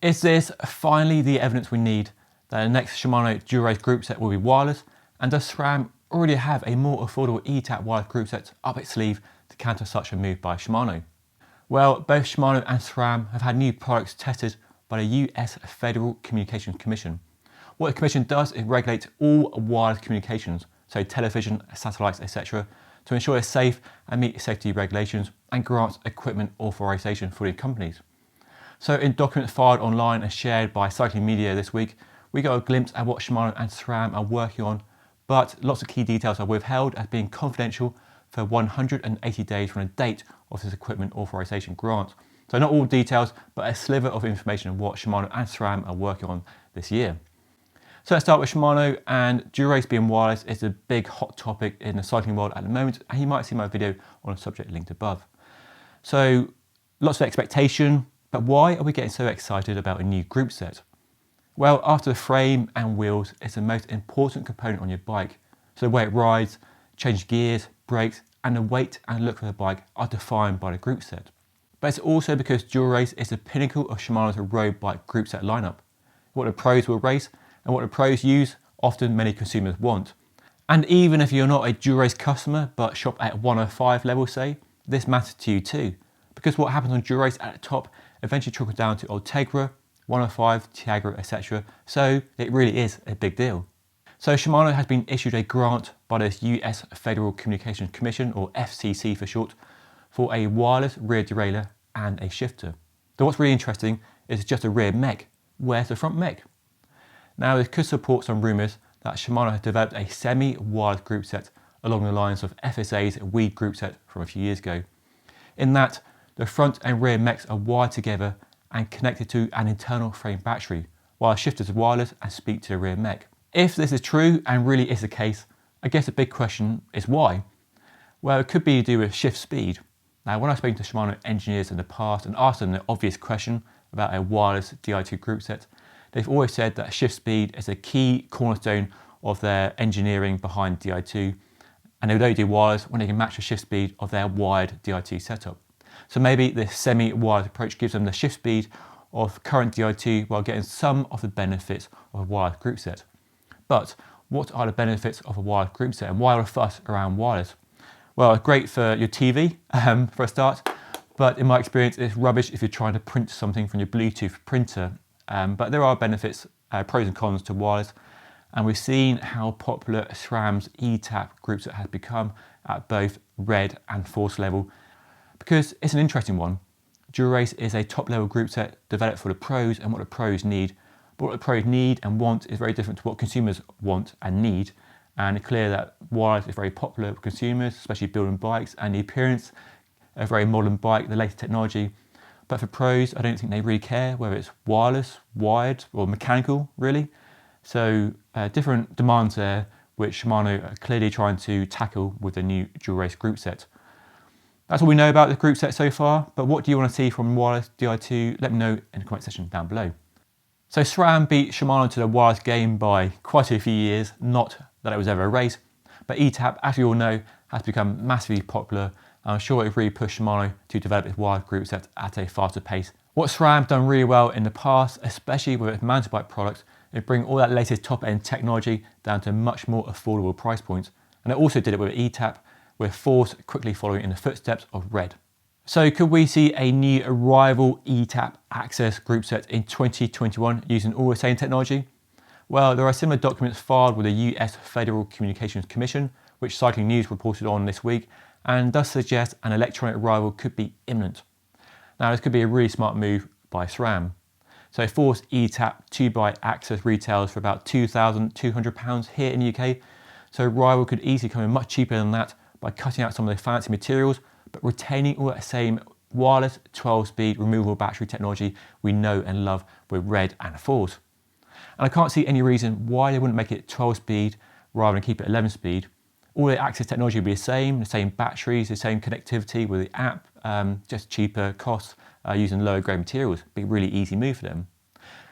Is this finally the evidence we need that the next Shimano Dura-Ace group set will be wireless? And does SRAM already have a more affordable eTap wireless group set up its sleeve to counter such a move by Shimano? Well, both Shimano and SRAM have had new products tested by the US Federal Communications Commission. What the Commission does is regulate all wireless communications, so television, satellites, etc., to ensure they're safe and meet safety regulations, and grants equipment authorization for the companies. So in documents filed online and shared by Cycling Media this week, we got a glimpse at what Shimano and SRAM are working on, but lots of key details are withheld as being confidential for 180 days from the date of this equipment authorization grant. So not all details, but a sliver of information on what Shimano and SRAM are working on this year. So let's start with Shimano, and Dura-Ace being wireless is a big hot topic in the cycling world at the moment, and you might see my video on the subject linked above. So lots of expectation, but why are we getting so excited about a new group set? Well, after the frame and wheels, it's the most important component on your bike. So the way it rides, changes gears, brakes, and the weight and look of the bike are defined by the group set. But it's also because Dura-Ace is the pinnacle of Shimano's road bike group set lineup. What the pros will race and what the pros use, often many consumers want. And even if you're not a Dura-Ace customer but shop at 105 level, say, this matters to you too. Because what happens on Dura-Ace at the top eventually trickles down to Ultegra, 105, Tiagra, etc. So it really is a big deal. So Shimano has been issued a grant by the US Federal Communications Commission, or FCC for short, for a wireless rear derailleur and a shifter. Though what's really interesting is just a rear mech. Where's the front mech? Now this could support some rumours that Shimano has developed a semi-wireless group set along the lines of FSA's Weed group set from a few years ago. In that, the front and rear mechs are wired together and connected to an internal frame battery, while the shifter is wireless and speak to the rear mech. If this is true and really is the case, I guess the big question is why? Well, it could be to do with shift speed. Now, when I've spoken to Shimano engineers in the past and asked them the obvious question about a wireless Di2 group set, they've always said that shift speed is a key cornerstone of their engineering behind Di2, and they would only do wireless when they can match the shift speed of their wired Di2 setup. So maybe this semi-wireless approach gives them the shift speed of current Di2 while getting some of the benefits of a wireless group set. But what are the benefits of a wireless group set, and why all the fuss around wireless? Well, it's great for your TV, for a start, but in my experience it's rubbish if you're trying to print something from your Bluetooth printer. But there are benefits, pros and cons to wireless, and we've seen how popular SRAM's eTap group set has become at both red and force level, because it's an interesting one. Dura-Ace is a top level group set developed for the pros and what the pros need, but what the pros need and want is very different to what consumers want and need, and it's clear that wireless is very popular with consumers, especially building bikes, and the appearance, a very modern bike, the latest technology. But for pros, I don't think they really care whether it's wireless, wired, or mechanical, really. So different demands there, which Shimano are clearly trying to tackle with the new Dura-Ace group set. That's all we know about the group set so far, but what do you want to see from wireless Di2? Let me know in the comment section down below. So SRAM beat Shimano to the wireless game by quite a few years, not that it was ever a race, but eTap, as you all know, has become massively popular. I'm sure it really pushed Shimano to develop its wireless group set at a faster pace. What SRAM's done really well in the past, especially with its mountain bike products, is bring all that latest top-end technology down to much more affordable price points. And it also did it with eTap, with Force quickly following in the footsteps of Red. So could we see a new Rival eTap Access group set in 2021 using all the same technology? Well, there are similar documents filed with the US Federal Communications Commission, which Cycling News reported on this week, and does suggest an electronic rival could be imminent. Now, this could be a really smart move by SRAM. So Force eTap 2x Access retails for about £2,200 here in the UK, so Rival could easily come in much cheaper than that by cutting out some of the fancy materials, but retaining all that same wireless 12-speed removable battery technology we know and love with Red and Force. And I can't see any reason why they wouldn't make it 12-speed rather than keep it 11-speed. All the Access technology would be the same batteries, the same connectivity with the app, just cheaper costs using lower grade materials. Be a really easy move for them.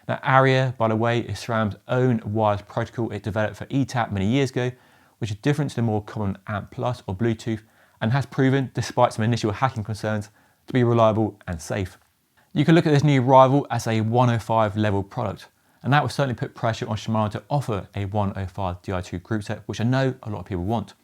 Now ARIA, by the way, is SRAM's own wireless protocol it developed for eTap many years ago, which is different to the more common AMP Plus or Bluetooth, and has proven, despite some initial hacking concerns, to be reliable and safe. You could look at this new Rival as a 105 level product, and that will certainly put pressure on Shimano to offer a 105 Di2 group set, which I know a lot of people want.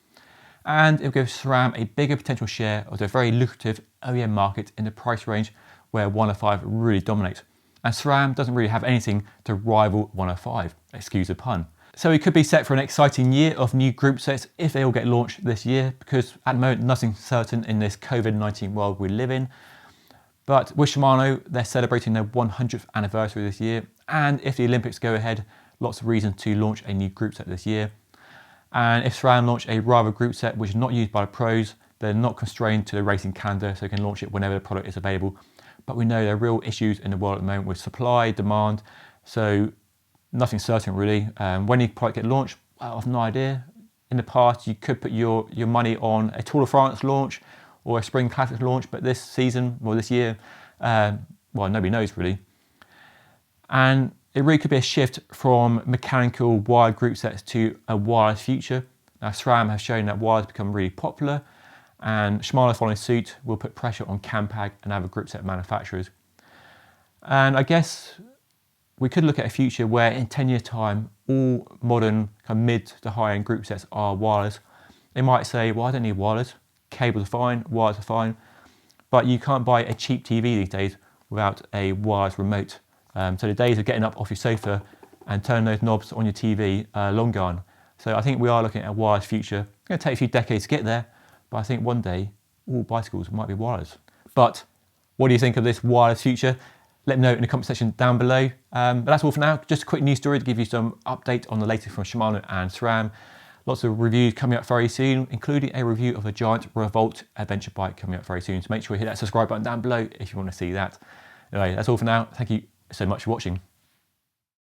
And it will give SRAM a bigger potential share of the very lucrative OEM market in the price range where 105 really dominates. And SRAM doesn't really have anything to rival 105, excuse the pun. So we could be set for an exciting year of new group sets if they all get launched this year, because at the moment nothing's certain in this COVID-19 world we live in. But with Shimano, they're celebrating their 100th anniversary this year, and if the Olympics go ahead, lots of reason to launch a new group set this year. And if SRAM launch a Rival group set which is not used by the pros, they're not constrained to the racing calendar, so they can launch it whenever the product is available. But we know there are real issues in the world at the moment with supply, demand, so nothing's certain really. When the product get launched, well, I've no idea. In the past, you could put your money on a Tour de France launch or a Spring Classics launch, but this season, or this year, well, nobody knows really. And it really could be a shift from mechanical wired group sets to a wireless future. Now SRAM has shown that wireless become really popular, and Shimano following suit will put pressure on Campag and other group set manufacturers. And I guess we could look at a future where in 10 years time, all modern kind of mid to high end group sets are wireless. They might say, well, I don't need wireless, cables are fine, wires are fine, but you can't buy a cheap TV these days without a wireless remote. So the days of getting up off your sofa and turning those knobs on your TV are long gone. So I think we are looking at a wireless future. It's going to take a few decades to get there, but I think one day all bicycles might be wireless. But what do you think of this wireless future? Let me know in the comment section down below. But that's all for now. Just a quick news story to give you some update on the latest from Shimano and SRAM. Lots of reviews coming up very soon, including a review of a giant Revolt adventure bike coming up very soon. So make sure you hit that subscribe button down below if you want to see that. Anyway, that's all for now. Thank you so much for watching.